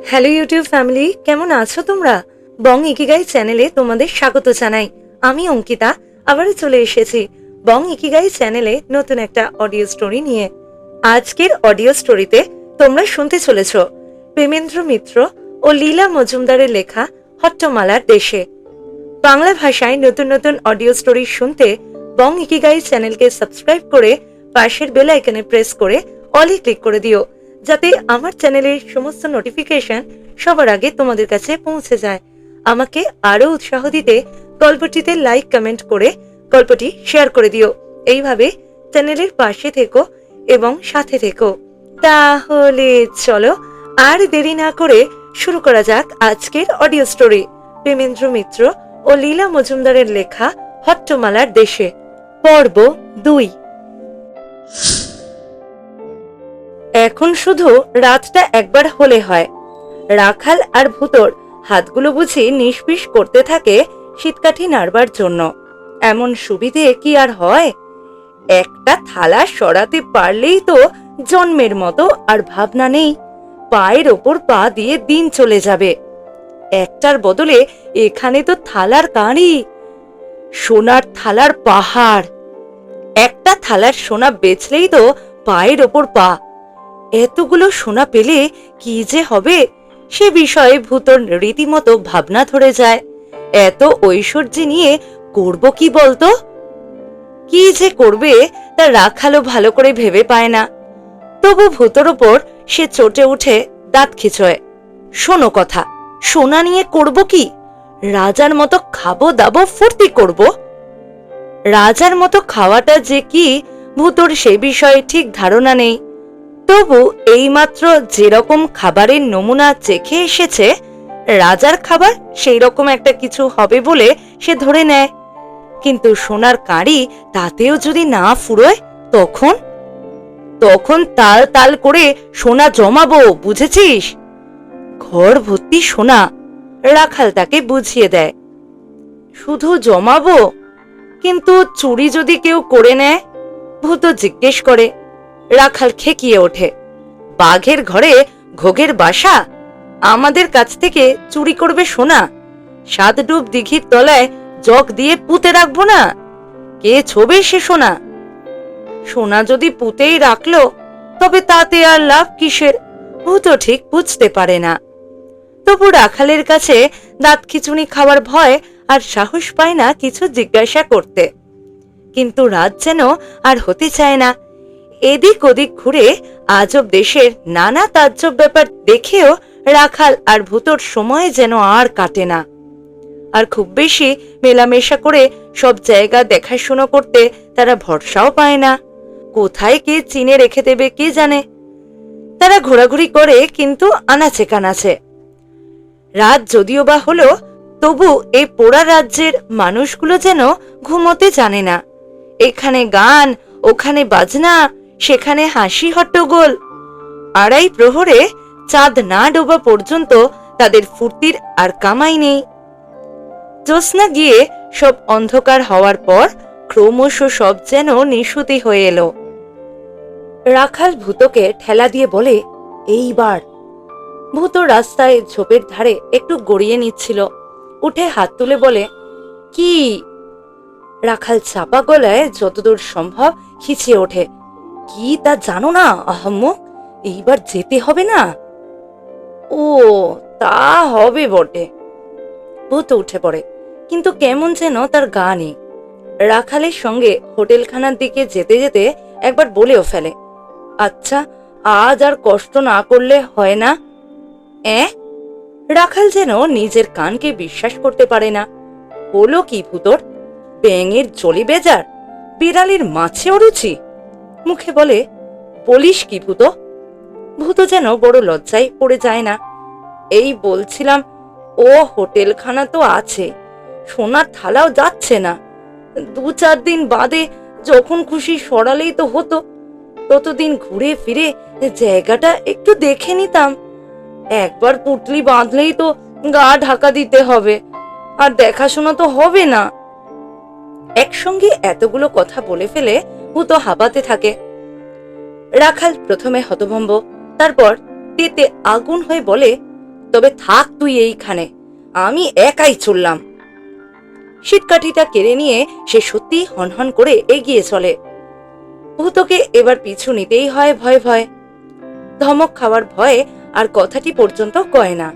Hello YouTube family, কেমন আছো তোমরা? বং ইকিগাই চ্যানেলে তোমাদের স্বাগত জানাই। আমি অঙ্কিতা আবারও চলে এসেছি বং ইকিগাই চ্যানেলে নতুন একটা অডিও স্টোরি নিয়ে। আজকের অডিও স্টোরিতে তোমরা শুনতে চলেছ প্রেমেন্দ্র মিত্র ও লীলা মজুমদারের লেখা হট্টমালার দেশে। বাংলা ভাষায় নতুন নতুন অডিও স্টোরি শুনতে বং ইকিগাই চ্যানেলকে সাবস্ক্রাইব করে পাশের বেল আইকনে প্রেস করে অলে ক্লিক করে দিও, যাতে আমার চ্যানেলের সমস্ত নোটিফিকেশন সবার আগে তোমাদের কাছে পৌঁছে যায়। আমাকে আরো উৎসাহ দিতে গল্পটিতে লাইক কমেন্ট করে গল্পটি শেয়ার করে দিও। এইভাবে চ্যানেলের পাশে থেকো এবং সাথে থেকো। তাহলে চলো আর দেরি না করে শুরু করা যাক আজকের অডিও স্টোরি, প্রেমেন্দ্র মিত্র ও লীলা মজুমদারের লেখা হট্টমালার দেশে, পর্ব 2। এখন শুধু রাতটা একবার হলে হয়। রাখাল আর ভূতর হাতগুলো বুঝি নিষ্পিস করতে থাকে শীতকাঠি নাড়বার জন্য। এমন সুবিধে কি আর হয়? একটা থালা সরাতে পারলেই তো জন্মের মতো আর ভাবনা নেই। পায়ের ওপর পা দিয়ে দিন চলে যাবে। একটার বদলে এখানে তো থালার কাঁড়ি, সোনার থালার পাহাড়। একটা থালার সোনা বেচলেই তো পায়ের ওপর পা। এতগুলো সোনা পেলে কি যে হবে সে বিষয়ে ভূতর রীতিমতো ভাবনা ধরে যায়। এত ঐশ্বর্য নিয়ে করব কি বলতো? কি যে করবে তা রাখালও ভালো করে ভেবে পায় না। তবু ভূতর ওপর সে চটে উঠে দাঁত খিচোয়। শোনো কথা, সোনা নিয়ে করব কি? রাজার মতো খাবো দাবো ফুর্তি করব। রাজার মতো খাওয়াটা যে কি ভূতর সে বিষয়ে ঠিক ধারণা নেই। তবু এইমাত্র যেরকম খাবারের নমুনা চেখে এসেছে, রাজার খাবার সেই রকম একটা কিছু হবে বলে সে ধরে নেয়। কিন্তু সোনার কাঁড়ি তাতেও যদি না ফুরোয়, তখন তখন তাল তাল করে সোনা জমাবো, বুঝেছিস? ঘর ভর্তি সোনা, রাখাল তাকে বুঝিয়ে দেয়। শুধু জমাবো? কিন্তু চুরি যদি কেউ করে নেয়? ভূত জিজ্ঞেস করে। রাখাল খেকিয়ে ওঠে। বাঘের ঘরে ঘোগের বাসা? আমাদের কাছ থেকে চুরি করবে সোনা? 7 ডুব দিঘির তলায় জগ দিয়ে পুঁতে রাখবো না? কে ছোবে সে সোনা? সোনা যদি পুঁতেই রাখলো, তবে তাতে আর লাভ কিসের? ভূত ঠিক বুঝতে পারে না। তবু রাখালের কাছে দাঁত খিচুনি খাওয়ার ভয় আর সাহস পায় না কিছু জিজ্ঞাসা করতে। কিন্তু রাত যেন আর হতে চায় না। এদিক ওদিক ঘুরে আজব দেশের নানা তাজ্জব ব্যাপার দেখেও রাখাল আর ভূতর সময় যেন আর কাটে না। আর খুব বেশি মেলামেশা করে সব জায়গা দেখাশোনা করতে তারা ভরসাও পায় না। কোথায় কে চিনে রেখে দেবে কে জানে। তারা ঘোরাঘুরি করে, কিন্তু আনাচে কানাচে। রাত যদিও বা হলো, তবু এই পোড়া রাজ্যের মানুষগুলো যেন ঘুমোতে জানে না। এখানে গান, ওখানে বাজনা, সেখানে হাসি হট্টগোল। 2:30 প্রহরে চাঁদ না ডোবা পর্যন্ত তাদের ফুর্তির আর কামাই নেই। জ্যোৎস্না গিয়ে সব অন্ধকার হওয়ার পর ক্রমশ সব যেন নিশুতি হয়ে এলো। রাখাল ভূতকে ঠেলা দিয়ে বলে, এইবার। ভূত রাস্তায় ঝোপের ধারে একটু গড়িয়ে নিচ্ছিল। উঠে হাত তুলে বলে, কি? রাখাল চাপা গলায় যতদূর সম্ভব খিচিয়ে ওঠে, কি তা জানো না আহম্মক? এইবার যেতে হবে না? ও, তা হবে বটে। ভূত উঠে পড়ে, কিন্তু কেমন যেন তার গা নেই। রাখালের সঙ্গে হোটেলখানার দিকে যেতে যেতে একবার বলেও ফেলে, আচ্ছা, আজ আর কষ্ট না করলে হয় না? রাখাল যেন নিজের কানকে বিশ্বাস করতে পারে না। হলো কি ভূতর? ব্যাঙের জলি বেজার, বিড়ালির মাছে অরুচি? মুখে বলে, বলিস কি ভূত? ভূত যেন বড় লজ্জায় পড়ে যায় না। এই বলছিলাম, ও হোটেলখানা তো আছে, সোনার থালাও যাচ্ছে না। 2-4 দিন বাদে যখন খুশি সরালেই তো হতো। ততদিন ঘুরে ফিরে জায়গাটা একটু দেখে নিতাম। একবার পুটলি বাঁধলেই তো গা ঢাকা দিতে হবে, আর দেখাশোনা তো হবে না। একসঙ্গে এতগুলো কথা বলে ফেলে ভূত হাঁপাতে থাকে। রাখাল প্রথমে হতভম্ব, তারপর তেতে আগুন হয়ে বলে, তবে থাক তুই এইখানে, আমি একাই চললাম। শীতকাঠিটা কেড়ে নিয়ে সে সত্যি হনহন করে এগিয়ে চলে। ভূতকে এবার পিছু নিতেই হয় ভয়ে ভয়ে। ধমক খাওয়ার ভয়ে আর কথাটি পর্যন্ত কয় না।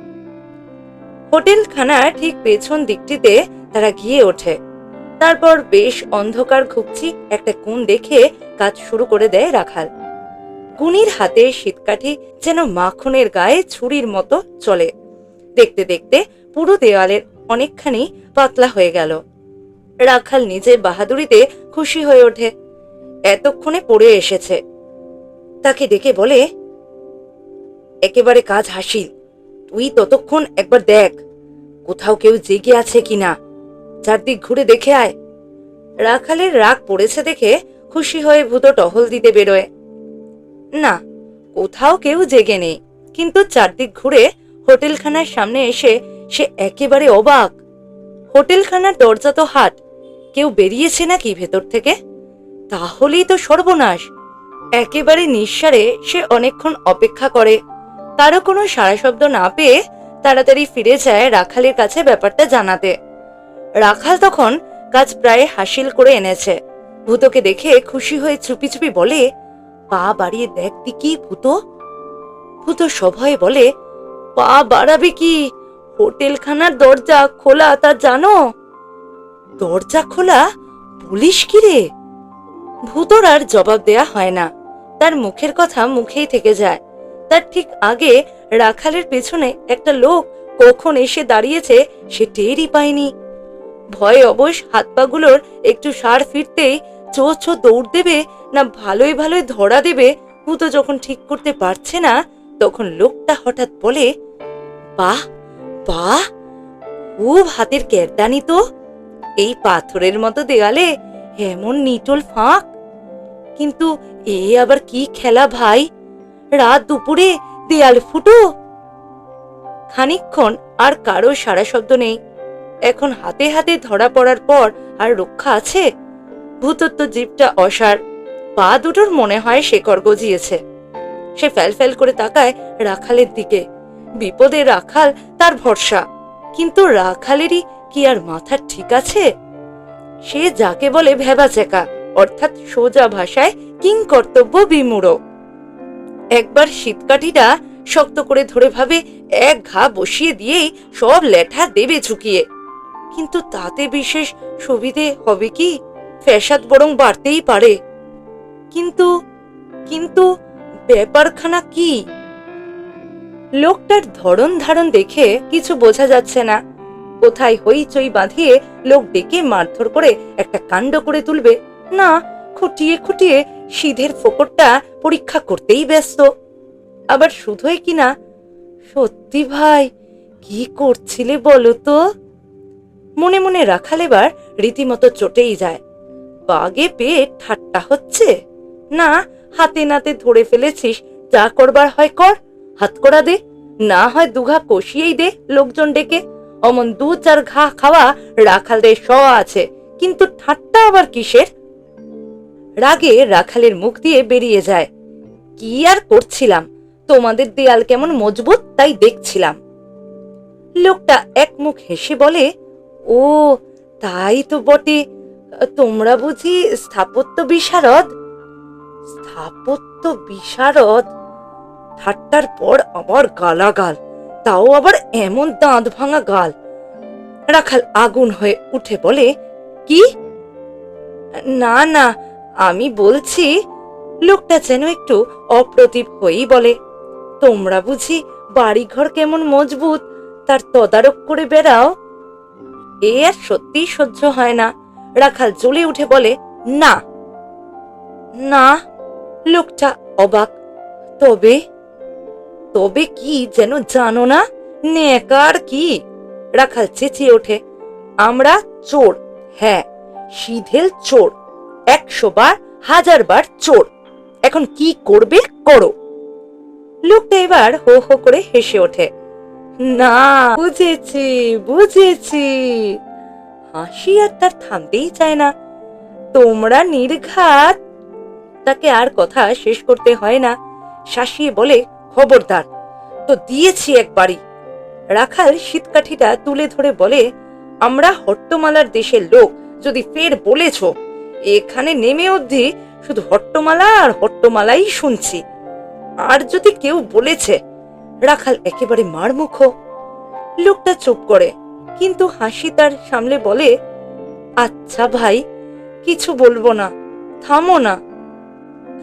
হোটেলখানার ঠিক পেছন দিকটিতে তারা গিয়ে ওঠে। তারপর বেশ অন্ধকার ঘুপচি একটা কোণ দেখে কাজ শুরু করে দেয় রাখাল। গুণীর হাতে শীতকাঠি যেন মাখনের গায়ে ছুরির মতো চলে। দেখতে দেখতে পুরো দেওয়ালের অনেকখানি পাতলা হয়ে গেল। রাখাল নিজে বাহাদুরিতে খুশি হয়ে ওঠে। এতক্ষণে পড়ে এসেছে। তাকে ডেকে বলে, একেবারে কাজ হাসিল, তুই ততক্ষণ একবার দেখ কোথাও কেউ জেগে আছে কিনা, চারদিক ঘুরে দেখে আয়। রাখালের রাগ পড়েছে দেখে খুশি হয়ে ভূত টহল দিতে বেরোয়। না, কোথাও কেউ জেগে নেই, কিন্তু চারদিক ঘুরে হোটেলখানার সামনে এসে সে একেবারে অবাক। হোটেলখানার দরজা তো হাট, কেউ বেরিয়েছে নাকি ভেতর থেকে? তাহলেই তো সর্বনাশ। একেবারে নিঃসারে সে অনেকক্ষণ অপেক্ষা করে। কারো কোনো সাড়া শব্দ না পেয়ে তাড়াতাড়ি ফিরে যায় রাখালের কাছে ব্যাপারটা জানাতে। রাখাল তখন কাজ প্রায় হাসিল করে এনেছে। ভূতকে দেখে খুশি হয়ে চুপি চুপি বলে, পা বাড়িয়ে দেখ দেখি ভূত। ভূত সভয়ে বলে, পা বাড়াবে কি? হোটেলখানার দরজা খোলা, তা জানো? দরজা খোলা বলিস কি রে? ভূতর আর জবাব দেয়া হয় না। তার মুখের কথা মুখেই থেকে যায়। তার ঠিক আগে রাখালের পেছনে একটা লোক কখন এসে দাঁড়িয়েছে সে টেরই পায়নি। ভয়ে অবশ হাত পাগুলোর একটু সার ফিরতেই চো চো দৌড় দেবে না ভালোই ভালোই ধরা দেবে ভূত যখন ঠিক করতে পারছে না, তখন লোকটা হঠাৎ বলে, বাহ বাহ, খুব হাতের কেরদানি তো। এই পাথরের মতো দেয়ালে এমন নিটোল ফাঁক। কিন্তু এ আবার কি খেলা ভাই, রাত দুপুরে দেয়াল ফুটো। খানিকক্ষণ আর কারো সাড়া শব্দ নেই। এখন হাতে হাতে ধরা পড়ার পর আর রক্ষা আছে? ভূতর তো জিভটা অসার, পা দুটোর মনে হয় শেকড় গজিয়েছে। সে ফ্যাল ফ্যাল করে তাকায় রাখালের দিকে। বিপদে রাখাল তার ভরসা, কিন্তু রাখালেরই কি আর মাথা ঠিক আছে? সে যাকে বলে ভেবাচেকা, অর্থাৎ সোজা ভাষায় কিংকর্তব্য বিমূঢ়। একবার শীতকাঠিটা শক্ত করে ধরে ভাবে এক ঘা বসিয়ে দিয়েই সব লেঠা দেবে চুকিয়ে। কিন্তু তাতে বিশেষ সুবিধে হবে কি? ফ্যাসাদ বরং বাড়তেই পারে। কিন্তু কিন্তু ব্যাপারখানা কি? লোকটার ধরন ধারণ দেখে কিছু বোঝা যাচ্ছে না। কোথায় হইচই বাঁধিয়ে লোক ডেকে মারধর করে একটা কাণ্ড করে তুলবে, না খুঁটিয়ে খুঁটিয়ে সিধের ফোকরটা পরীক্ষা করতেই ব্যস্ত। আবার শুধুই কিনা, সত্যি ভাই কি করছিলে বলো তো? মনে মনে রাখাল এবার রীতিমতো চটেই যায়। বাগে পেয়ে ঠাট্টা হচ্ছে? না, হাতে নাতে ধরে ফেলেছিস, যা করবার হয় কর, হাত করা দে, না হয় দুঘা কষিয়েই দে লোকজন ডেকে। অমন দু চার ঘা খাওয়া রাখালদের স আছে, কিন্তু ঠাট্টা আবার কিসের? রাগে রাখালের মুখ দিয়ে বেরিয়ে যায়, কি আর করছিলাম, তোমাদের দেয়াল কেমন মজবুত তাই দেখছিলাম। লোকটা এক মুখ হেসে বলে, ও তাই তো বটে, তোমরা বুঝি স্থাপত্য বিশারদ? স্থাপত্য বিশারদ? ঠাট্টার পর আবার গালাগাল, তাও আবার এমন দাঁত ভাঙা গাল। রাখাল আগুন হয়ে উঠে বলে, কি? না না, আমি বলছি। লোকটা যেন একটু অপ্রতিভ হয়েই বলে, তোমরা বুঝি বাড়িঘর কেমন মজবুত তার তদারক করে বেড়াও? এ আর সত্যি সহ্য হয় না। রাখাল জ্বলে উঠে বলে, না না। লোকটা অবাক, তবে তবে কি যেন জানো না? নেকার কি? রাখাল চেঁচিয়ে ওঠে, আমরা চোর, হ্যাঁ সিধেল চোর, 100 বার 1000 বার চোর। এখন কি করবে করো। লোকটা এবার হো হো করে হেসে ওঠে, না বুঝেছি বুঝেছি। হাসি আর তার থামতেই চায় না। তোমরা নির্ঘাত। তাকে আর কথা শেষ করতে হয় না। শাসিয়ে বলে, খবরদার, তো দিয়েছি একবারই, রাখাল শীতকাঠিটা তুলে ধরে বলে, আমরা হট্টমালার দেশের লোক, যদি ফের বলেছ, এখানে নেমে অবধি শুধু হট্টমালা আর হট্টমালাই শুনছি। আর যদি কেউ বলেছে। রাখাল একেবারে মারমুখ। লোকটা চুপ করে, কিন্তু হাসি তার সামলে বলে, আচ্ছা ভাই, কিছু বলবো না, থামো না।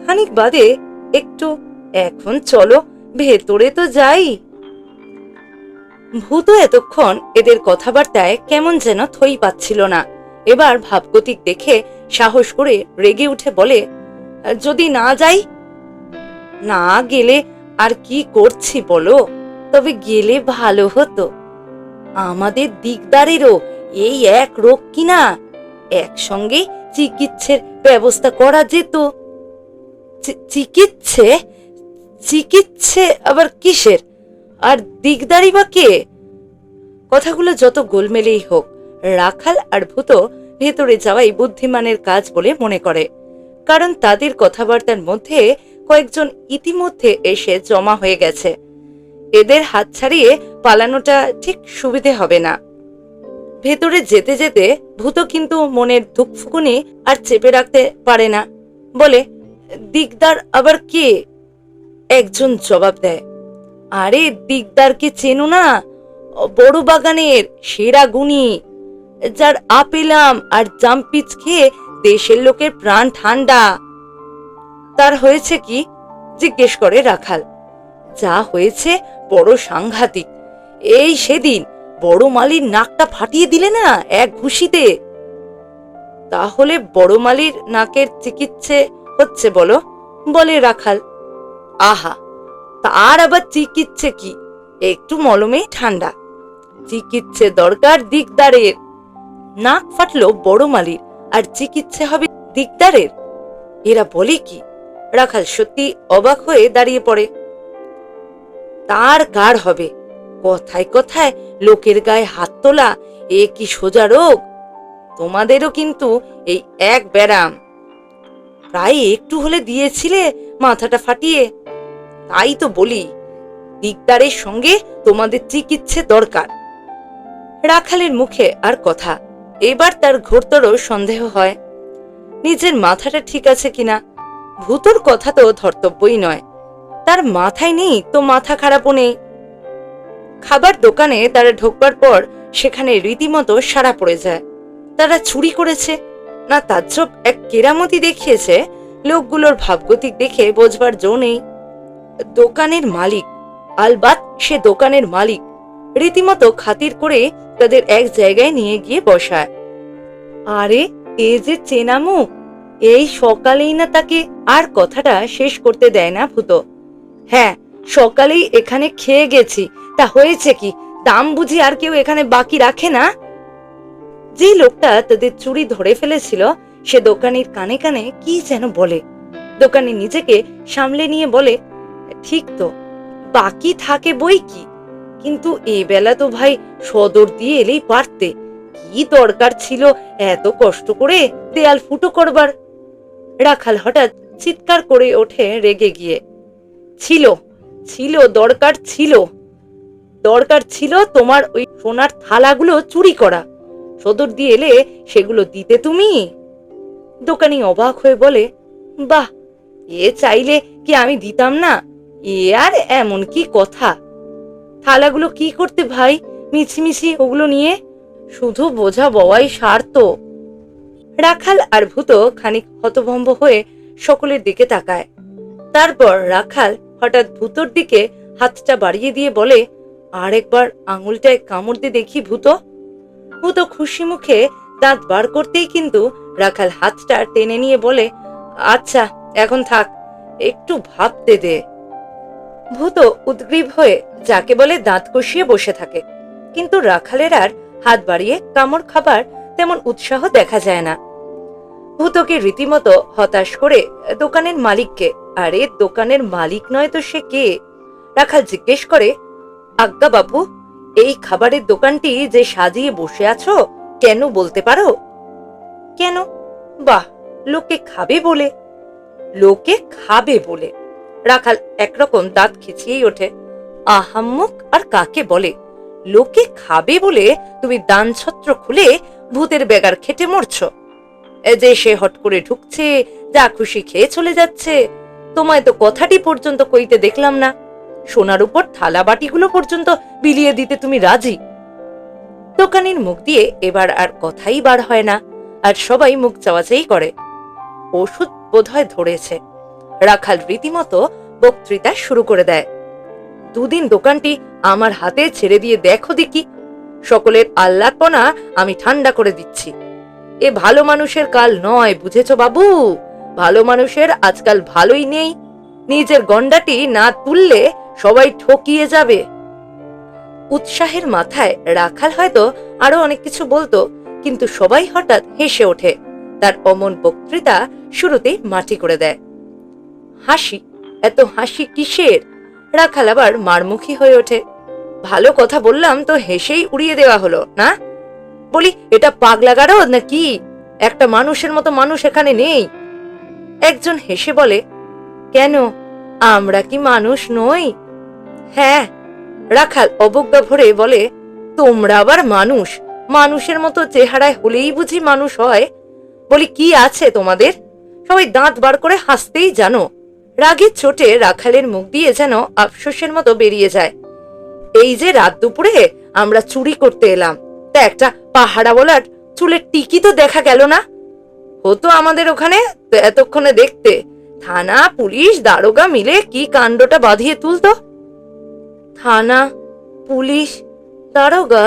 খানিক বাদে একটু, এখন চলো ভেতরে তো যাই। ভূত এতক্ষণ এদের কথাবার্তায় কেমন যেন থই পাচ্ছিল না। এবার ভাবগতিক দেখে সাহস করে রেগে উঠে বলে, যদি না যাই? না গেলে আর কি করছি বলো, তবে গেলে ভালো হতো। আমাদের দিকদারেরও এই এক রোগ কিনা, একসঙ্গে চিকিৎসার ব্যবস্থা করা যেত। চিকিৎসে? চিকিৎসে আবার কিসের? আর দিকদারি বা কে? কথাগুলো যত গোলমেলেই হোক, রাখাল আর ভূত ভেতরে যাওয়াই বুদ্ধিমানের কাজ বলে মনে করে। কারণ তাদের কথাবার্তার মধ্যে কয়েকজন ইতিমধ্যে এসে জমা হয়ে গেছে। এদের হাত ছাড়িয়ে পালানোটা ঠিক সুবিধে হবে না। ভেতরে যেতে যেতে ভূত কিন্তু মনের ধুকফুকুনি আর চেপে রাখতে পারে না। বলে, দিকদার আবার কে? একজন জবাব দেয়, আরে দিকদারকে চেনো না? বড় বাগানের সেরা গুণী, যার আপেলাম আর জামপিচ খেয়ে দেশের লোকের প্রাণ ঠান্ডা। তার হয়েছে কি? জিজ্ঞেস করে রাখাল। যা হয়েছে বড় সাংঘাতিক। এই সেদিন বড় মালির নাকটা ফাটিয়ে দিলে না এক ঘুষিতে। তাহলে বড় মালির নাকের চিকিৎসা হচ্ছে বলো? বলে রাখাল। আহা, তার আবার চিকিৎসা কি? একটু মলমেই ঠান্ডা। চিকিৎসা দরকার দিকদারের। নাক ফাটলো বড় মালির, আর চিকিৎসা হবে দিকদারের? এরা বলে কি? রাখাল সত্যি অবাক হয়ে দাঁড়িয়ে পড়ে। তার কার হবে? কথায় কথায় লোকের গায়ে হাত তোলা এ কি সোজা রোগ? তোমাদেরও কিন্তু এই এক ব্যারাম। প্রায় একটু হলে দিয়েছিলে মাথাটা ফাটিয়ে। তাই তো বলি, দিকদারের সঙ্গে তোমাদের চিকিৎসা দরকার। রাখালের মুখে আর কথা। এবার তার ঘোরতর সন্দেহ হয় নিজের মাথাটা ঠিক আছে কিনা। ভূতর কথা তো ধর্তব্যই নয়। তার মাথায় নেই তো মাথা খারাপও নেই। খাবার দোকানে তারা ঢোকবার পর সেখানে রীতিমতো সাড়া পড়ে যায়। তারা চুরি করেছে না তাজ্জব এক কেরামতি দেখিয়েছে, লোকগুলোর ভাবগতিক দেখে বোঝবার জো নেই। দোকানের মালিক, আলবাত সে দোকানের মালিক, রীতিমতো খাতির করে তাদের এক জায়গায় নিয়ে গিয়ে বসায়। আরে এ যে চেনা মুখ, এই সকালেই না তাকে। আর কথাটা শেষ করতে দেয় না ভূত। হ্যাঁ, সকালেই এখানে খেয়ে গেছি, তা হয়েছে কি? দাম বুঝি আর কেউ এখানে বাকি রাখে না? যে লোকটা তাদের চুরি ধরে ফেলেছিল সে দোকানির কানে কানে কি যেন বলে। দোকানি নিজেকে সামলে নিয়ে বলে, ঠিক তো, বাকি থাকে বই কি, কিন্তু এই বেলা তো ভাই সদর দিয়ে এলেই পারতে। কি দরকার ছিল এত কষ্ট করে দেয়াল ফুটো করবার? রাখাল হঠাৎ চিৎকার করে ওঠে রেগে গিয়ে। ছিল ছিল দরকার ছিল, দরকার ছিল তোমার ওই সোনার থালাগুলো চুরি করা। সদর দিয়ে এলে সেগুলো দিতে তুমি। দোকানি অবাক হয়ে বলে, বাহ, এ চাইলে কি আমি দিতাম না? এ আর এমন কি কথা? থালাগুলো কি করতে ভাই মিছিমিছি ওগুলো নিয়ে? শুধু বোঝা বওয়াই সারত। রাখাল আর ভূত খানিক হতভম্ব হয়ে সকলের দিকে তাকায়। তারপর রাখাল হঠাৎ ভূতর দিকে হাতটা বাড়িয়ে দিয়ে বলে, আর একবার আঙুলটায় কামড় দিয়ে দেখি ভূত। ভূত খুশি মুখে দাঁত বার করতেই কিন্তু রাখাল হাতটা টেনে নিয়ে বলে, আচ্ছা এখন থাক, একটু ভাবতে দে। ভূত উদ্গ্রীব হয়ে যাকে বলে দাঁত কষিয়ে বসে থাকে, কিন্তু রাখালের আর হাত বাড়িয়ে কামড় খাবার তেমন উৎসাহ দেখা যায় না। ভূতকে রীতিমতো হতাশ করে দোকানের মালিককে, আরে দোকানের মালিক নয় তো সে কে? রাখাল জিজ্ঞেস করে, আজ্ঞা বাবু, এই খাবারের দোকানটি যে সাজিয়ে বসে আছো কেন বলতে পারো? কেন? বাহ, লোকে খাবে বলে। লোকে খাবে বলে? রাখাল একরকম দাঁত খিচিয়েই ওঠে। আহাম্মক আর কাকে বলে? লোকে খাবে বলে তুমি দান ছত্র খুলে ভূতের বেগার খেটে মরছ। যে সে হট করে ঢুকছে, যা খুশি খেয়ে চলে যাচ্ছে। তোমায় তো কথাটি পর্যন্ত কইতে দেখলাম না। সোনার উপর থালা বাটিগুলো পর্যন্ত বিলিয়ে দিতে তুমি রাজি। দোকানির মুখ দিয়ে এবার আর কথাই বার হয় না, আর সবাই মুখ চাওয়াচাই করে। ওষুধ বোধহয় ধরেছে। রাখাল রীতিমতো বক্তৃতা শুরু করে দেয়। দুদিন দোকানটি আমার হাতে ছেড়ে দিয়ে দেখো দেখি, সকলের আহ্লাদপনা আমি ঠান্ডা করে দিচ্ছি। এ ভালো মানুষের কাল নয়, বুঝেছ বাবু? ভালো মানুষের আজকাল ভালোই নেই। নিজের গন্ডাটি না তুললে সবাই ঠকিয়ে যাবে। উৎসাহের মাথায় রাখাল হয়তো আরো অনেক কিছু বলতো, কিন্তু সবাই হঠাৎ হেসে ওঠে। তার অমন বক্তৃতা শুরুতেই মাটি করে দেয়। হাসি, এত হাসি কিসের? রাখাল আবার মারমুখী হয়ে ওঠে। ভালো কথা বললাম তো হেসেই উড়িয়ে দেওয়া হলো না? বলি, এটা পাগলা গারদ নাকি? একটা মানুষের মতো মানুষ এখানে নেই। একজন হেসে বলে, কেন, আমরা কি মানুষ নই? হ্যাঁ। রাখাল অবজ্ঞা ভরে বলে, তোমরা আবার মানুষ? মানুষের মতো চেহারায় হলেই বুঝি মানুষ হয়? বলি, কি আছে তোমাদের? সবাই দাঁত বার করে হাসতেই জানো। রাগের চোটে রাখালের মুখ দিয়ে যেন আফসোসের মতো বেরিয়ে যায়। এই যে রাত দুপুরে আমরা চুরি করতে এলাম, তা একটা পাহারা বলার চুলের টিকি তো দেখা গেল না। হতো আমাদের ওখানে তো এতক্ষণে দেখতে, থানা পুলিশ দারোগা মিলে কি কাণ্ডটা বাঁধিয়ে তুলতো। থানা, পুলিশ, দারোগা?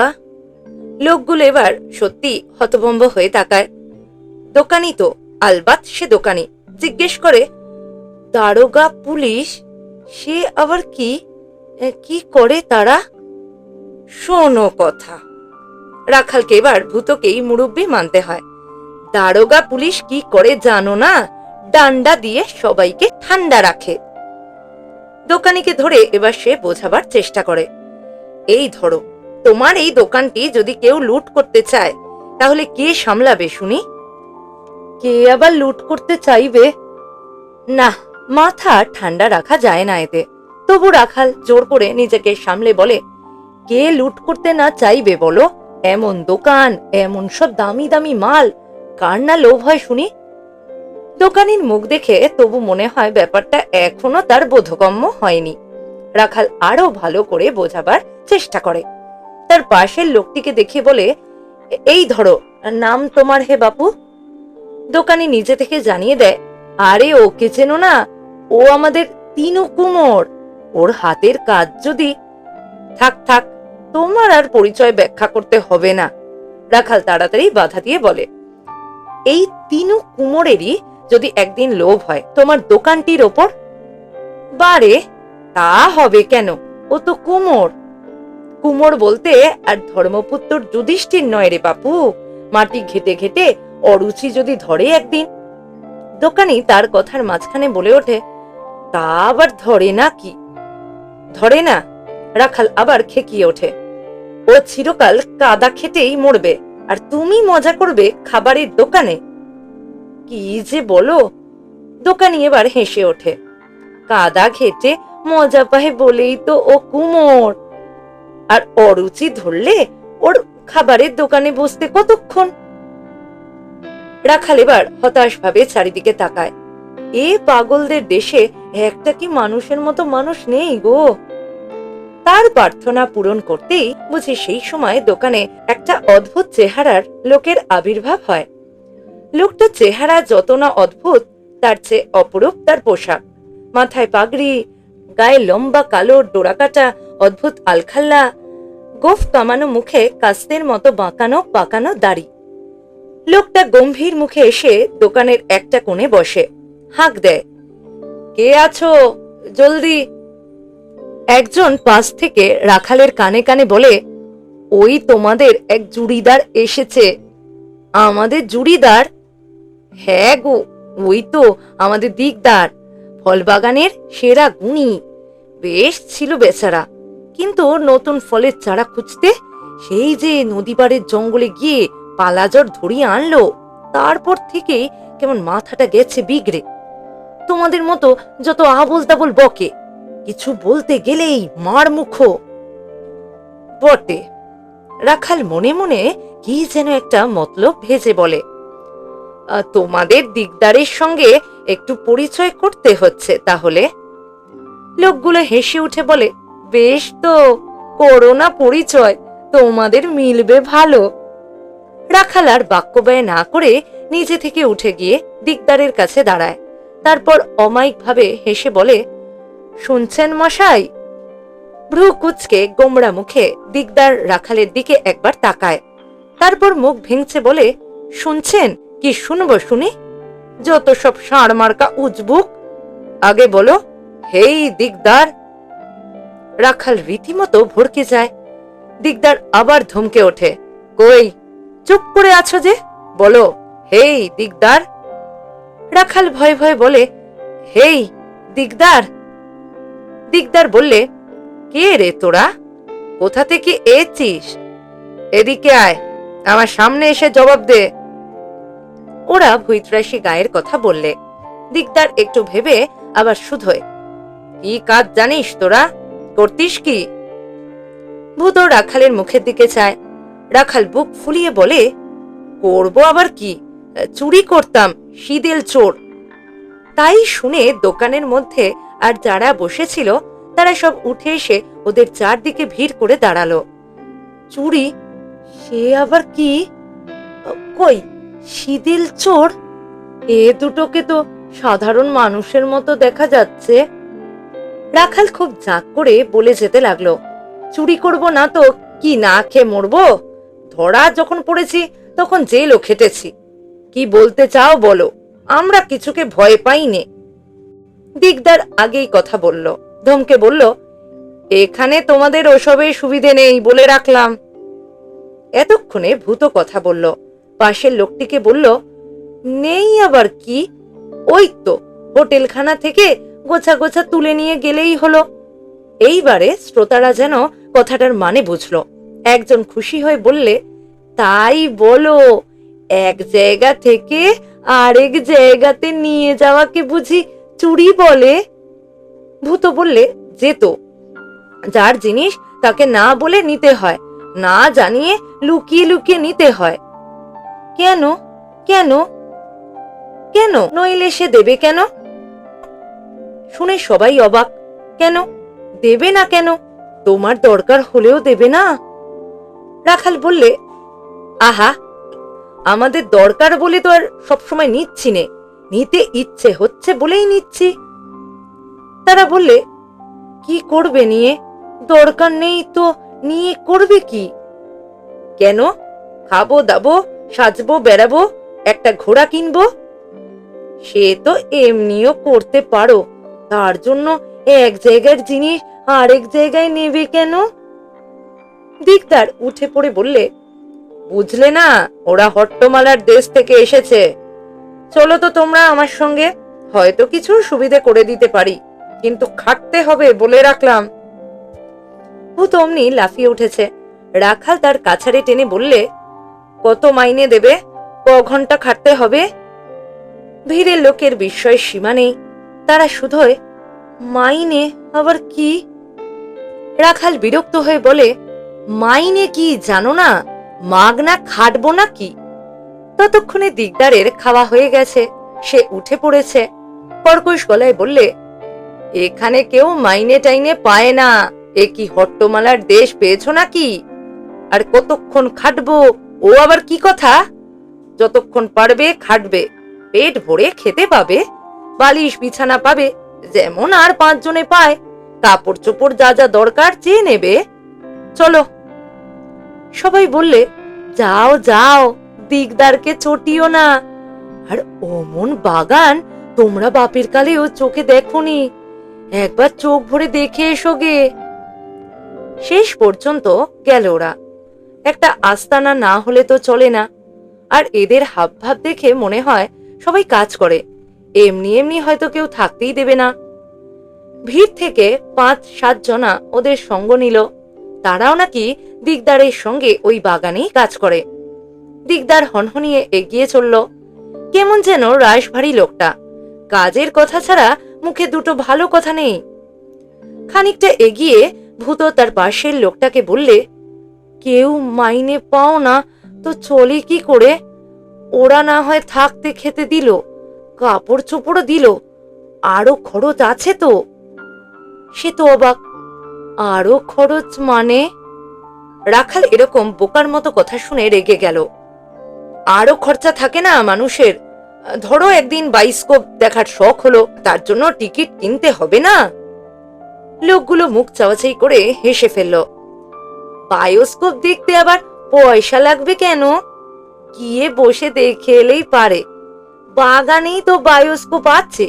লোকগুলো এবার সত্যি হতভম্ব হয়ে তাকায়। দোকানি তো, আলবাত সে দোকানি। জিজ্ঞেস করে, দারোগা, পুলিশ, সে আবার কি? কি করে তারা? শোনো কথা। রাখালকে এবার ভূতকেই মুরব্বি মানতে হয়। দারোগা পুলিশ কি করে জানো না? ডান্ডা দিয়ে সবাইকে ঠান্ডা রাখে। দোকানিকে ধরে এবার সে বোঝাবার চেষ্টা করে। এই ধরো, তোমার এই দোকানটি যদি কেউ লুট করতে চায়, তাহলে কে সামলাবে শুনি? কে আবার লুট করতে চাইবে? না, মাথা ঠান্ডা রাখা যায় না এতে। তবু রাখাল জোর করে নিজেকে সামলে বলে, কে লুট করতে না চাইবে বলো? এমন দোকান, এমন সব দামি দামি মাল, কার না লোভ হয় শুনি? দোকানির মুখ দেখে তবু মনে হয় ব্যাপারটা এখনো তার বোধগম্য হয়নি। রাখাল আরো ভালো করে বোঝাবার চেষ্টা করে। তার পাশের লোকটিকে দেখে বলে, এই ধরো, নাম তোমার হে বাপু? দোকানি নিজে থেকে জানিয়ে দেয়, আরে ওকে চেনো না? ও আমাদের তিনু কুমোর। ওর হাতের কাজ যদি... থাক থাক, তোমার আর পরিচয় ব্যাখ্যা করতে হবে না। রাখাল তাড়াতাড়ি বাধা দিয়ে বলে, এই তিনু কুমোরেরই যদি একদিন লোভ হয় তোমার দোকানটির ওপর? বারে, তা হবে কেন? ও তো কুমোর। কুমোর বলতে আর ধর্মপুত্র যুধিষ্ঠির নয় রে বাপু। মাটি ঘেটে ঘেটে অরুচি যদি ধরে একদিন। দোকানি তার কথার মাঝখানে বলে ওঠে, তা আবার ধরে না কি? ধরে না? রাখাল আবার খেকিয়ে ওঠে, ও চিরকাল কাদা খেটেই মরবে, আর তুমি মজা করবে খাবারের দোকানে? কি যে বলো! দোকানি এবার হেসে ওঠে। কাদা খেটে মজা পায় বলেই তো ও কুমোর। আর অরুচি ধরলে ওর খাবারের দোকানে বসতে কতক্ষণ? রাখাল এবার হতাশ ভাবে চারিদিকে তাকায়। এ পাগলদের দেশে একটা কি মানুষের মতো মানুষ নেই গো। তার প্রার্থনা পূরণ করতেই বুঝি সেই সময় দোকানে একটা অদ্ভুত চেহারার লোকের আবির্ভাব হয়। লোকটার চেহারা যত না অদ্ভুত, তার চেয়ে অপরূপ তার পোশাক। মাথায় পাগড়ি, গায়ে লম্বা কালো ডোরাকাটা অদ্ভুত আলখাল্লা, গোফ কামানো মুখে কাস্তের মতো বাঁকানো বাঁকানো দাড়ি। লোকটা গম্ভীর মুখে এসে দোকানের একটা কোণে বসে, হাঁক দেয়, কে আছো? জলদি! একজন পাশ থেকে রাখালের কানে কানে বলে, ওই তোমাদের এক জুড়িদার এসেছে। আমাদের জুড়িদার? হ্যাঁ গো, ওই তো আমাদের দিকদার, ফলবাগানের সেরা গুণী। বেশ ছিল বেচারা, কিন্তু নতুন ফলের চারা খুঁজতে সেই যে নদী পাড়ের জঙ্গলে গিয়ে পালাজর ধরিয়ে আনলো, তারপর থেকেই কেমন মাথাটা গেছে বিগড়ে। তোমাদের মতো যত আবোল তাবোল বকে, কিছু বলতে গেলেই মার মুখো। বটে, রাখাল মনে মনে কি যেন একটা মতলব ভেজে বলে, তোমাদের দিকদারের সঙ্গে একটু পরিচয় করতে হচ্ছে তাহলে। লোকগুলো হেসে উঠে বলে, বেশ তো, করো না পরিচয়, তোমাদের মিলবে ভালো। রাখাল আর বাক্য ব্যয় না করে নিজে থেকে উঠে গিয়ে দিকদারের কাছে দাঁড়ায়। তারপর অমায়িকভাবে হেসে বলে, শুনছেন মশাই? ভ্রু কুঁচকে গোমড়া মুখে দিকদার রাখালের দিকে একবার তাকায়, তারপর মুখ ভেঙচে বলে, শুনছেন? কি শুনবো শুনি? যত সব ষাঁড় মার্কা উজবুক। আগে বলো, হেই দিকদার। রাখাল রীতিমতো ভড়কে যায়। দিকদার আবার ধমকে ওঠে, কই, চুপ করে আছো যে, বলো, হেই দিকদার। রাখাল ভয়ে ভয়ে বলে, হেই দিকদার। দিকদার বললে, কে রে তোরা? কোথা থেকে এসেছিস? এদিকে আয়, আমার সামনে এসে জবাব দে। ওরা ভুইত্রাসী গায়ের কথা বললে। দিকদার একটু ভেবে আবার শুধোয়, কি কাজ জানিস তোরা? করতিস কি? ভূত রাখালের মুখের দিকে চায়। রাখাল বুক ফুলিয়ে বলে, করবো আবার কি, চুরি করতাম, শীদেল চোর। তাই শুনে দোকানের মধ্যে আর যারা বসেছিল তারা সব উঠে এসে ওদের চারদিকে ভিড় করে দাঁড়ালো। চুরি? সে আবার কি? কই, শীদেল চোর? এ দুটোকে তো সাধারণ মানুষের মতো দেখা যাচ্ছে। রাখাল খুব জাঁক করে বলে যেতে লাগলো, চুরি করব না তো কি, না খেয়ে মরবো? ধরা যখন পড়েছি তখন জেলও খেটেছি। কি বলতে চাও বলো, আমরা কিছুকে ভয় পাই নে। দিকদার আগেই কথা বলল, ধমকে বলল, এখানে তোমাদের ওসবের সুবিধে নেই বলে রাখলাম। এতক্ষণে ভূত কথা বলল। পাশের লোকটিকে বলল, নেই আবার কি, ওই তো হোটেলখানা থেকে গোছা গোছা তুলে নিয়ে গেলেই হলো। এইবারে শ্রোতারা যেন কথাটার মানে বুঝলো। একজন খুশি হয়ে বললে, তাই বলো, এক জায়গা থেকে আরেক জায়গাতে নিয়ে যাওয়াকে বুঝি চুরি বলে? ভূত বললে, যেত, যার জিনিস তাকে না বলে নিতে হয়, না জানিয়ে লুকিয়ে লুকিয়ে নিতে হয়। কেন কেন কেন? নইলে সে দেবে কেন? শুনে সবাই অবাক। কেন দেবে না? কেন, তোমার দরকার হলেও দেবে না? রাখাল বললে, আহা, আমাদের দরকার বলে তো আর সবসময় নিচ্ছি নে, নিতে ইচ্ছে হচ্ছে বলেই নিচ্ছি। তারা বললে, কি করবে নিয়ে? দরকার নেই তো নিয়ে করবে কি? কেন, খাবো দাবো, সাজবো, বেড়াবো, একটা ঘোড়া কিনবো? সে তো এমনিও করতে পারো, তার জন্য এক জায়গার জিনিস আরেক জায়গায় নেবে কেন? দিকদার উঠে পড়ে বললে, বুঝলে না, ওরা হট্টমালার দেশ থেকে এসেছে। চলো তো তোমরা আমার সঙ্গে, হয়তো কিছু সুবিধে করে দিতে পারি, কিন্তু খাটতে হবে বলে রাখলাম। ভূত অমনি লাফিয়ে উঠেছে। রাখাল তার কাছারে টেনে বললে, কত মাইনে দেবে? ক ঘন্টা খাটতে হবে? ভিড়ের লোকের বিস্ময়ের সীমা নেই। তারা শুধোয়, মাইনে আবার কি? রাখাল বিরক্ত হয়ে বলে, মাইনে কি জানো না? মাগনা খাটবো না কি? ততক্ষণে দিকদারের খাওয়া হয়ে গেছে। সে উঠে পড়েছে। কর্কশ গলায় বললে, এখানে কেউ মাইনে টাইনে পায় না। এ কি হট্টমালার দেশ পেয়েছ নাকি? আর কতক্ষণ খাটবো, ও আবার কি কথা? যতক্ষণ পারবে খাটবে, পেট ভরে খেতে পাবে, বালিশ বিছানা পাবে যেমন আর 5 জনে পায়, কাপড় চোপড় যা যা দরকার চেয়ে নেবে। চলো। সবাই বললে, যাও যাও, দিকদারকে চটিও না। আর অমন বাগান তোমরা বাপের কালেও চোখে দেখোনি, একবার চোখ ভরে দেখে এসো গে। শেষ পর্যন্ত গেল ওরা। একটা আস্তানা না হলে তো চলে না। আর এদের হাবভাব দেখে মনে হয় সবাই কাজ করে, এমনি এমনি হয়তো কেউ থাকতেই দেবে না। ভিড় থেকে 5-7 জনা ওদের সঙ্গ নিল। তারাও নাকি দিকদারের সঙ্গে ওই বাগানেই কাজ করে। দিকদার হনহনিয়ে এগিয়ে চলল। কেমন যেন রাশভারী লোকটা, কাজের কথা ছাড়া মুখে দুটো ভালো কথা নেই। খানিকটা এগিয়ে ভূত তার পাশের লোকটাকে বললে, কেউ মাইনে পাও না তো চলে কি করে? ওরা না হয় থাকতে খেতে দিল, কাপড় চোপড়ও দিল, আরো খরচ আছে তো। সে তো অবাক, আরো খরচ মানে? রাখাল এরকম বোকার মতো কথা শুনে রেগে গেল। আরো খরচা থাকে না মানুষের? ধরো একদিন বাইস্কোপ দেখার শখ হলো, তার জন্য টিকিট কিনতে হবে না? লোকগুলো মুখ চাওয়াচাই করে হেসে ফেলল। বায়োস্কোপ দেখতে আবার পয়সা লাগবে কেন? গিয়ে বসে দেখে এলেই পারে, বাগানেই তো বায়োস্কোপ আছে।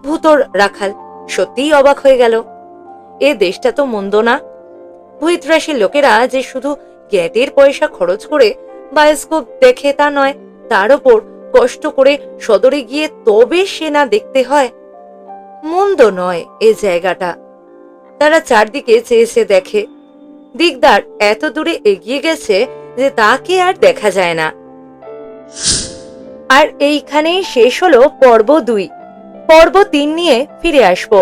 ভূতর রাখাল সত্যিই অবাক হয়ে গেল। এ দেশটা তো মন্দ না। ভূতরাশির লোকেরা যে শুধু গ্যাটের পয়সা খরচ করে বায়োস্কোপ দেখে তা নয়, তার ওপর কষ্ট করে সদরে গিয়ে তবে সে না দেখতে হয়। মন্দ নয় এ জায়গাটা। তারা চারদিকে চেয়ে দেখে, দিকদার এত দূরে এগিয়ে গেছে যে তাকে আর দেখা যায় না। আর এইখানেই শেষ হলো পর্ব 2। পর্ব 3 নিয়ে ফিরে আসবো।